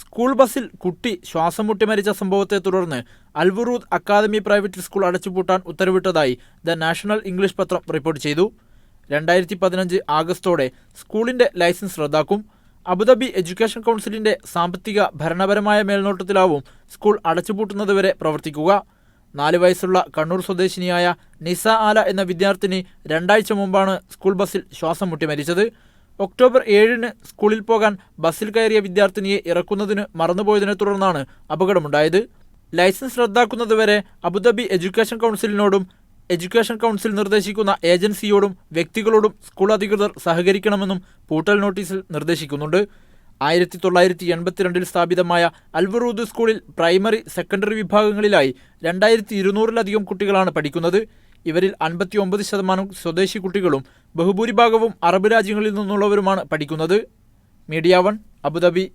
School ബസ്സിൽ കുട്ടി ശ്വാസം മുട്ടി മരിച്ച സംഭവത്തെ തുടർന്ന് അൽവുറൂദ് അക്കാദമി പ്രൈവറ്റ് സ്കൂൾ അടച്ചുപൂട്ടാൻ ഉത്തരവിട്ടതായി ദ നാഷണൽ ഇംഗ്ലീഷ് പത്രം റിപ്പോർട്ട് ചെയ്തു. 2015 ആഗസ്റ്റോടെ സ്കൂളിന്റെ ലൈസൻസ് റദ്ദാക്കും. അബുദാബി എഡ്യൂക്കേഷൻ കൗൺസിലിന്റെ സാമ്പത്തിക ഭരണപരമായ മേൽനോട്ടത്തിലാവും സ്കൂൾ അടച്ചുപൂട്ടുന്നതുവരെ പ്രവർത്തിക്കുക. 4 വയസ്സുള്ള കണ്ണൂർ സ്വദേശിനിയായ നിസ ആല എന്ന വിദ്യാർത്ഥിനി 2 ആഴ്ച മുമ്പാണ് സ്കൂൾ ബസ്സിൽ ശ്വാസം മുട്ടി മരിച്ചത്. ഒക്ടോബർ 7-ന് സ്കൂളിൽ പോകാൻ ബസ്സിൽ കയറിയ വിദ്യാർത്ഥിനിയെ ഇറക്കുന്നതിന് മറന്നുപോയതിനെ തുടർന്നാണ് അപകടമുണ്ടായത്. ലൈസൻസ് റദ്ദാക്കുന്നതുവരെ അബുദാബി എഡ്യൂക്കേഷൻ കൗൺസിലിനോടും എഡ്യൂക്കേഷൻ കൗൺസിൽ നിർദ്ദേശിക്കുന്ന ഏജൻസിയോടും വ്യക്തികളോടും സ്കൂൾ അധികൃതർ സഹകരിക്കണമെന്നും പൂട്ടൽ നോട്ടീസിൽ നിർദ്ദേശിക്കുന്നുണ്ട്. 1982 സ്ഥാപിതമായ അൽവുറൂദ് സ്കൂളിൽ പ്രൈമറി, സെക്കൻഡറി വിഭാഗങ്ങളിലായി 2200-ലധികം കുട്ടികളാണ് പഠിക്കുന്നത്. ഇവരിൽ 59% സ്വദേശി കുട്ടികളും ബഹുഭൂരിഭാഗവും അറബ് രാജ്യങ്ങളിൽ നിന്നുള്ളവരുമാണ് പഠിക്കുന്നത്. Media 1 Abu Dhabi.